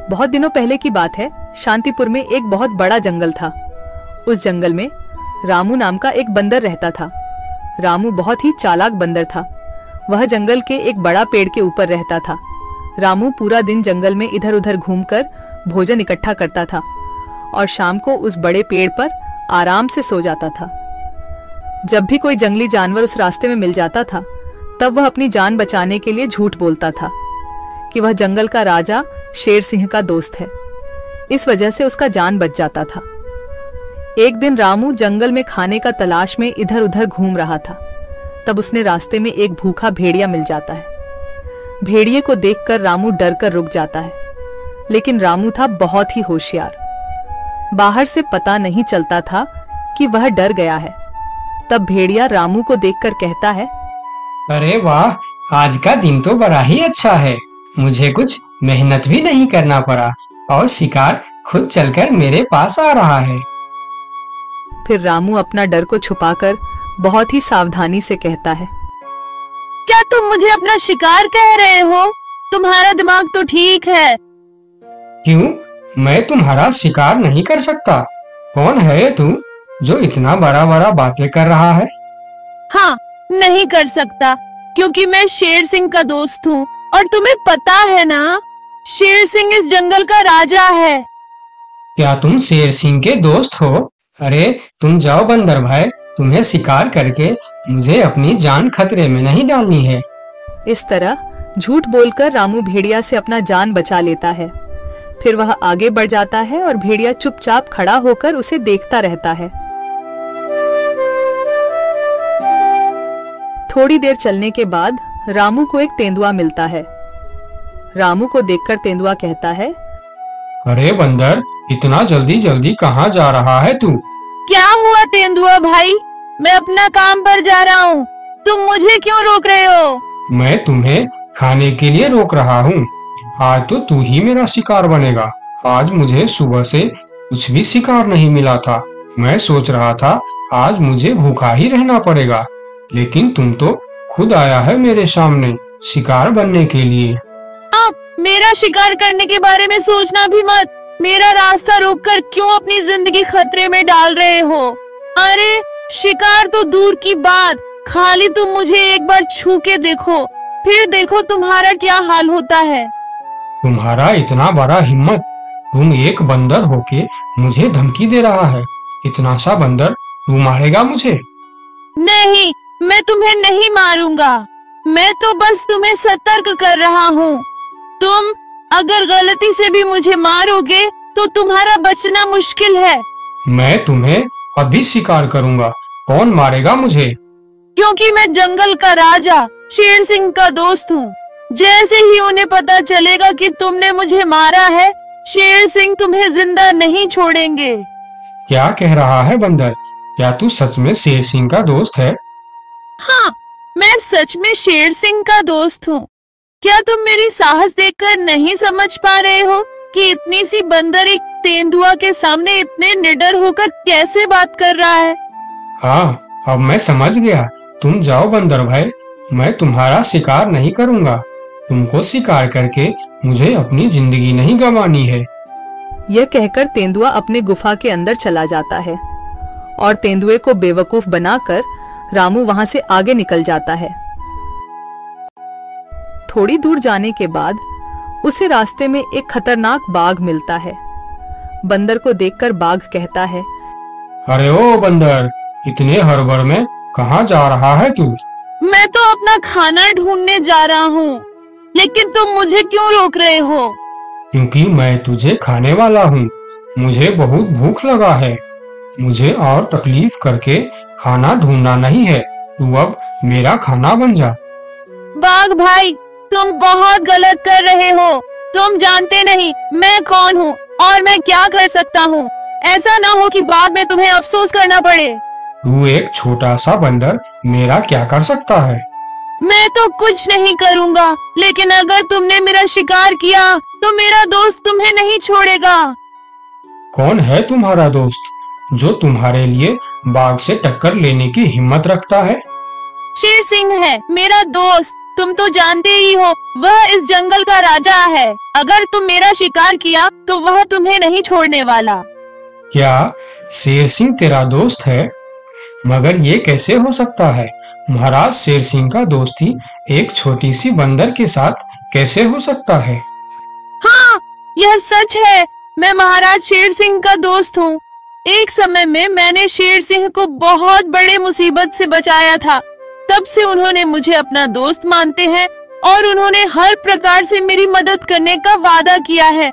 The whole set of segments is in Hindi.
बहुत दिनों पहले की बात है। शांतिपुर में एक बहुत बड़ा जंगल था। उस जंगल में रामू नाम का एक बंदर रहता था। रामू बहुत ही चालाक बंदर था। वह जंगल के एक बड़ा पेड़ के ऊपर रहता था। रामू पूरा दिन जंगल में इधर उधर घूमकर भोजन इकट्ठा करता था और शाम को उस बड़े पेड़ पर आराम से सो जाता था। जब भी कोई जंगली जानवर उस रास्ते में मिल जाता था, तब वह अपनी जान बचाने के लिए झूठ बोलता था कि वह जंगल का राजा शेर सिंह का दोस्त है। इस वजह से उसका जान बच जाता था। एक दिन रामू जंगल में खाने का तलाश में इधर उधर घूम रहा था। तब उसने रास्ते में एक भूखा भेड़िया मिल जाता है। भेड़िए को देखकर रामू डर कर रुक जाता है, लेकिन रामू था बहुत ही होशियार। बाहर से पता नहीं चलता था कि वह डर गया है। तब भेड़िया रामू को देखकर कहता है, अरे वाह, आज का दिन तो बड़ा ही अच्छा है। मुझे कुछ मेहनत भी नहीं करना पड़ा और शिकार खुद चलकर मेरे पास आ रहा है। फिर रामू अपना डर को छुपाकर बहुत ही सावधानी से कहता है, क्या तुम मुझे अपना शिकार कह रहे हो? तुम्हारा दिमाग तो ठीक है। क्यों? मैं तुम्हारा शिकार नहीं कर सकता। कौन है तू जो इतना बड़ा बड़ा बातें कर रहा है? हाँ, नहीं कर सकता, क्योंकि मैं शेर सिंह का दोस्त हूँ और तुम्हें पता है ना, शेर सिंह इस जंगल का राजा है। क्या तुम शेर सिंह के दोस्त हो? अरे तुम जाओ बंदर भाई, तुम्हें शिकार करके मुझे अपनी जान खतरे में नहीं डालनी है। इस तरह झूठ बोलकर रामू भेड़िया से अपना जान बचा लेता है। फिर वह आगे बढ़ जाता है और भेड़िया चुपचाप खड़ा होकर उसे देखता रहता है। थोड़ी देर चलने के बाद रामू को एक तेंदुआ मिलता है। रामू को देखकर तेंदुआ कहता है, अरे बंदर, इतना जल्दी जल्दी कहाँ जा रहा है तू? क्या हुआ तेंदुआ भाई? मैं अपना काम पर जा रहा हूँ, तुम मुझे क्यों रोक रहे हो? मैं तुम्हें खाने के लिए रोक रहा हूँ। आज तो तू ही मेरा शिकार बनेगा। आज मुझे सुबह से कुछ भी शिकार नहीं मिला था। मैं सोच रहा था आज मुझे भूखा ही रहना पड़ेगा, लेकिन तुम तो खुद आया है मेरे सामने शिकार बनने के लिए। आप मेरा शिकार करने के बारे में सोचना भी मत। मेरा रास्ता रोककर क्यों अपनी जिंदगी खतरे में डाल रहे हो? अरे शिकार तो दूर की बात, खाली तुम मुझे एक बार छू के देखो, फिर देखो तुम्हारा क्या हाल होता है। तुम्हारा इतना बड़ा हिम्मत, तुम एक बंदर होके मुझे धमकी दे रहा है। इतना सा बंदर तू मारेगा मुझे? नहीं, मैं तुम्हें नहीं मारूंगा। मैं तो बस तुम्हें सतर्क कर रहा हूँ। तुम अगर गलती से भी मुझे मारोगे तो तुम्हारा बचना मुश्किल है। मैं तुम्हें अभी शिकार करूंगा। कौन मारेगा मुझे? क्योंकि मैं जंगल का राजा शेर सिंह का दोस्त हूँ। जैसे ही उन्हें पता चलेगा कि तुमने मुझे मारा है, शेर सिंह तुम्हें जिंदा नहीं छोड़ेंगे। क्या कह रहा है बंदर? क्या तू सच में शेर सिंह का दोस्त है? हाँ, मैं सच में शेर सिंह का दोस्त हूँ। क्या तुम मेरी साहस देखकर नहीं समझ पा रहे हो कि इतनी सी बंदर एक तेंदुआ के सामने इतने निडर होकर कैसे बात कर रहा है? हाँ, अब मैं समझ गया। तुम जाओ बंदर भाई, मैं तुम्हारा शिकार नहीं करूंगा। तुमको शिकार करके मुझे अपनी जिंदगी नहीं गंवानी है। यह कहकर तेंदुआ अपने गुफा के अंदर चला जाता है और तेंदुए को बेवकूफ बनाकर रामू वहां से आगे निकल जाता है। थोड़ी दूर जाने के बाद उसे रास्ते में एक खतरनाक बाघ मिलता है। बंदर को देखकर बाघ कहता है, अरे ओ बंदर, इतने हड़बड़ में कहाँ जा रहा है तू? मैं तो अपना खाना ढूंढने जा रहा हूँ, लेकिन तुम मुझे क्यों रोक रहे हो? क्योंकि मैं तुझे खाने वाला हूँ। मुझे बहुत भूख लगा है। मुझे और तकलीफ करके खाना ढूंढना नहीं है। तू अब मेरा खाना बन जा। बाघ भाई, तुम बहुत गलत कर रहे हो। तुम जानते नहीं मैं कौन हूँ और मैं क्या कर सकता हूँ। ऐसा ना हो कि बाद में तुम्हें अफसोस करना पड़े। तू एक छोटा सा बंदर मेरा क्या कर सकता है? मैं तो कुछ नहीं करूँगा, लेकिन अगर तुमने मेरा शिकार किया तो मेरा दोस्त तुम्हें नहीं छोड़ेगा। कौन है तुम्हारा दोस्त जो तुम्हारे लिए बाघ से टक्कर लेने की हिम्मत रखता है? शेर सिंह है मेरा दोस्त। तुम तो जानते ही हो वह इस जंगल का राजा है। अगर तुम मेरा शिकार किया तो वह तुम्हें नहीं छोड़ने वाला। क्या शेर सिंह तेरा दोस्त है? मगर ये कैसे हो सकता है? महाराज शेर सिंह का दोस्ती एक छोटी सी बंदर के साथ कैसे हो सकता है? हाँ, यह सच है। मैं महाराज शेर सिंह का दोस्त हूँ। एक समय में मैंने शेर सिंह को बहुत बड़े मुसीबत से बचाया था। तब से उन्होंने मुझे अपना दोस्त मानते हैं और उन्होंने हर प्रकार से मेरी मदद करने का वादा किया है।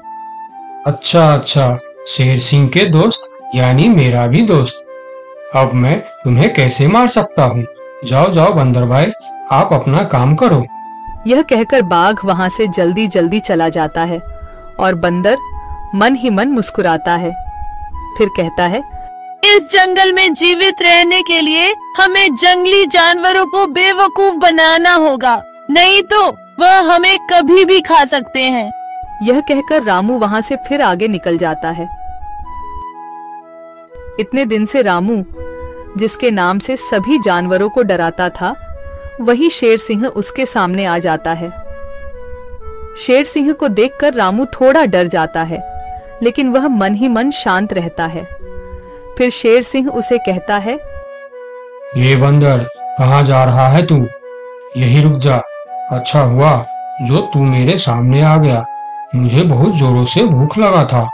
अच्छा, शेर सिंह के दोस्त यानी मेरा भी दोस्त। अब मैं तुम्हें कैसे मार सकता हूँ? जाओ बंदर भाई, आप अपना काम करो। यह कहकर बाघ वहां से जल्दी जल्दी चला जाता है और बंदर मन ही मन मुस्कुराता है। फिर कहता है, इस जंगल में जीवित रहने के लिए हमें जंगली जानवरों को बेवकूफ बनाना होगा, नहीं तो वह हमें कभी भी खा सकते हैं। यह कहकर रामू वहां से फिर आगे निकल जाता है। इतने दिन से रामू, जिसके नाम से सभी जानवरों को डराता था, वही शेर सिंह उसके सामने आ जाता है। शेर सिंह को देखकर रामू थोड़ा डर जाता है, लेकिन वह मन ही मन शांत रहता है। फिर शेर सिंह उसे कहता है, ये बंदर, कहाँ जा रहा है तू? यही रुक जा। अच्छा हुआ जो तू मेरे सामने आ गया, मुझे बहुत जोरों से भूख लगा था।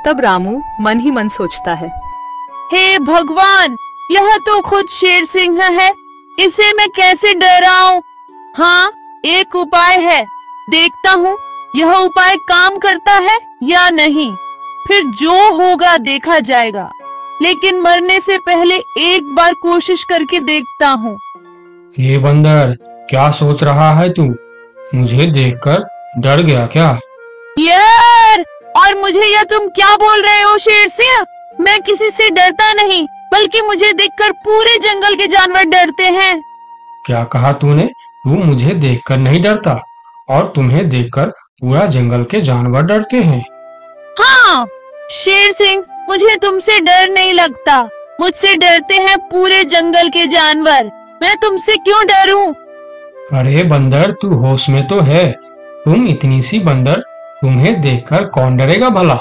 तब रामू मन ही मन सोचता है, हे भगवान, यह तो खुद शेर सिंह है, इसे मैं कैसे डराऊं? हाँ, एक उपाय है, देखता हूँ यह उपाय काम करता है या नहीं। फिर जो होगा देखा जाएगा, लेकिन मरने से पहले एक बार कोशिश करके देखता हूँ। ये बंदर, क्या सोच रहा है तू? मुझे देखकर डर गया क्या? यार, और मुझे यह तुम क्या बोल रहे हो शेर सिंह? मैं किसी से डरता नहीं, बल्कि मुझे देखकर पूरे जंगल के जानवर डरते हैं। क्या कहा तूने? तू मुझे देखकर नहीं डरता और तुम्हें देखकर पूरा जंगल के जानवर डरते हैं? हाँ शेर सिंह, मुझे तुमसे डर नहीं लगता, मुझसे डरते हैं पूरे जंगल के जानवर। मैं तुमसे क्यों डरूं? अरे बंदर, तू होश में तो है? तुम इतनी सी बंदर, तुम्हें देखकर कौन डरेगा भला?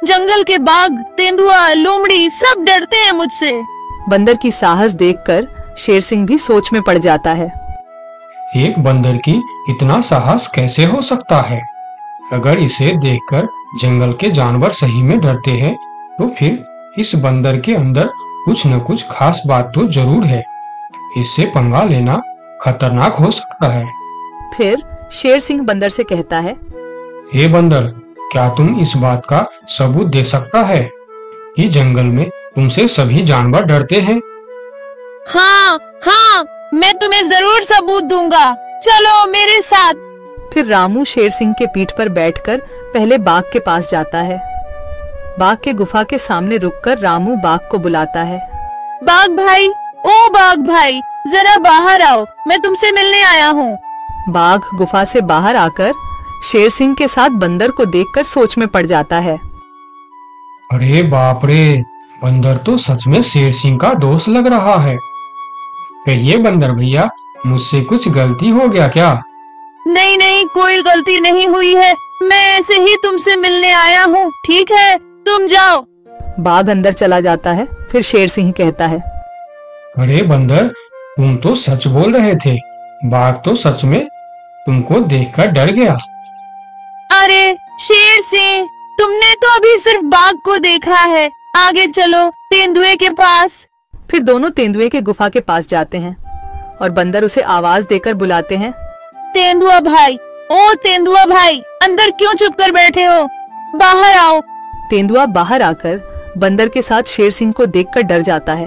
जंगल के बाघ, तेंदुआ, लोमड़ी सब डरते हैं मुझसे। बंदर की साहस देखकर शेर सिंह भी सोच में पड़ जाता है। एक बंदर की इतना साहस कैसे हो सकता है? अगर इसे देखकर जंगल के जानवर सही में डरते हैं, तो फिर इस बंदर के अंदर कुछ न कुछ खास बात तो जरूर है। इससे पंगा लेना खतरनाक हो सकता है। फिर शेर सिंह बंदर से कहता है, हे बंदर, क्या तुम इस बात का सबूत दे सकता है कि जंगल में तुमसे सभी जानवर डरते हैं? हाँ, मैं तुम्हें जरूर सबूत दूंगा, चलो मेरे साथ। फिर रामू शेर सिंह के पीठ पर बैठकर पहले बाघ के पास जाता है। बाघ के गुफा के सामने रुककर रामू बाघ को बुलाता है। बाघ भाई, ओ बाघ भाई, जरा बाहर आओ, मैं तुमसे मिलने आया हूँ। बाघ गुफा से बाहर आकर शेर सिंह के साथ बंदर को देखकर सोच में पड़ जाता है। अरे बाप रे, बंदर तो सच में शेर सिंह का दोस्त लग रहा है। कहिए बंदर भैया, मुझसे कुछ गलती हो गया क्या? नहीं, कोई गलती नहीं हुई है, मैं ऐसे ही तुमसे मिलने आया हूँ, ठीक है, तुम जाओ। बाघ अंदर चला जाता है। फिर शेर सिंह कहता है, अरे बंदर, तुम तो सच बोल रहे थे, बाघ तो सच में तुमको देखकर डर गया। अरे शेर सिंह, तुमने तो अभी सिर्फ बाघ को देखा है, आगे चलो तेंदुए के पास। फिर दोनों तेंदुए के गुफा के पास जाते हैं और बंदर उसे आवाज देकर बुलाते हैं, तेंदुआ भाई, ओ तेंदुआ भाई, अंदर क्यों चुप कर बैठे हो, बाहर आओ। तेंदुआ बाहर आकर बंदर के साथ शेर सिंह को देखकर डर जाता है।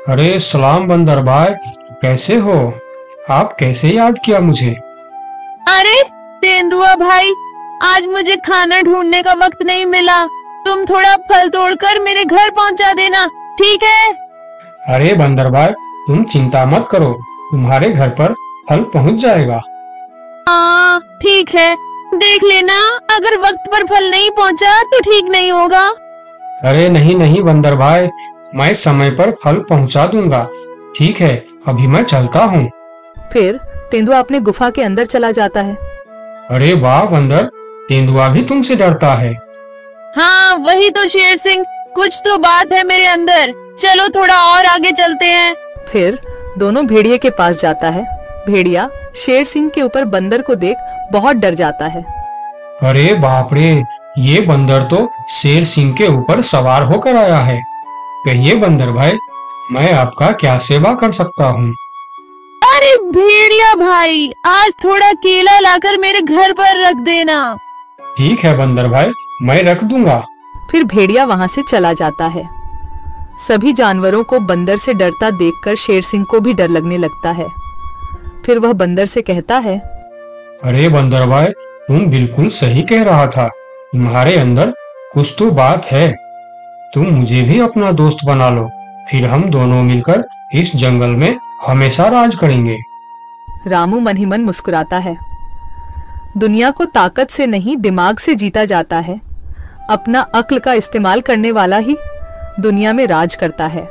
अरे सलाम बंदर भाई, कैसे हो? आप कैसे याद किया मुझे? अरे तेंदुआ भाई, आज मुझे खाना ढूंढने का वक्त नहीं मिला, तुम थोड़ा फल तोड़कर मेरे घर पहुंचा देना, ठीक है? अरे बंदर भाई, तुम चिंता मत करो, तुम्हारे घर पर फल पहुंच जाएगा। हाँ ठीक है, देख लेना, अगर वक्त पर फल नहीं पहुंचा तो ठीक नहीं होगा। अरे नहीं बंदर भाई, मैं समय पर फल पहुंचा दूंगा। ठीक है, अभी मैं चलता हूँ। फिर तेंदुआ अपने गुफा के अंदर चला जाता है। अरे वाह बंदर, तेंदुआ भी तुमसे डरता है। हाँ वही तो शेर सिंह, कुछ तो बात है मेरे अंदर। चलो थोड़ा और आगे चलते हैं। फिर दोनों भेड़िए के पास जाता है। भेड़िया शेर सिंह के ऊपर बंदर को देख बहुत डर जाता है। अरे बाप रे, ये बंदर तो शेर सिंह के ऊपर सवार होकर आया है। कहिए बंदर भाई, मैं आपका क्या सेवा कर सकता हूँ? अरे भेड़िया भाई, आज थोड़ा केला लाकर मेरे घर पर रख देना। ठीक है बंदर भाई, मैं रख दूंगा। फिर भेड़िया वहां से चला जाता है। सभी जानवरों को बंदर से डरता देखकर शेर सिंह को भी डर लगने लगता है। फिर वह बंदर से कहता है, अरे बंदर भाई, तुम बिल्कुल सही कह रहा था। तुम्हारे अंदर कुछ तो बात है। तुम मुझे भी अपना दोस्त बना लो, फिर हम दोनों मिलकर इस जंगल में हमेशा राज करेंगे। रामू मन ही मन मुस्कुराता है। दुनिया को ताकत से नहीं दिमाग से जीता जाता है। अपना अक्ल का इस्तेमाल करने वाला ही दुनिया में राज करता है।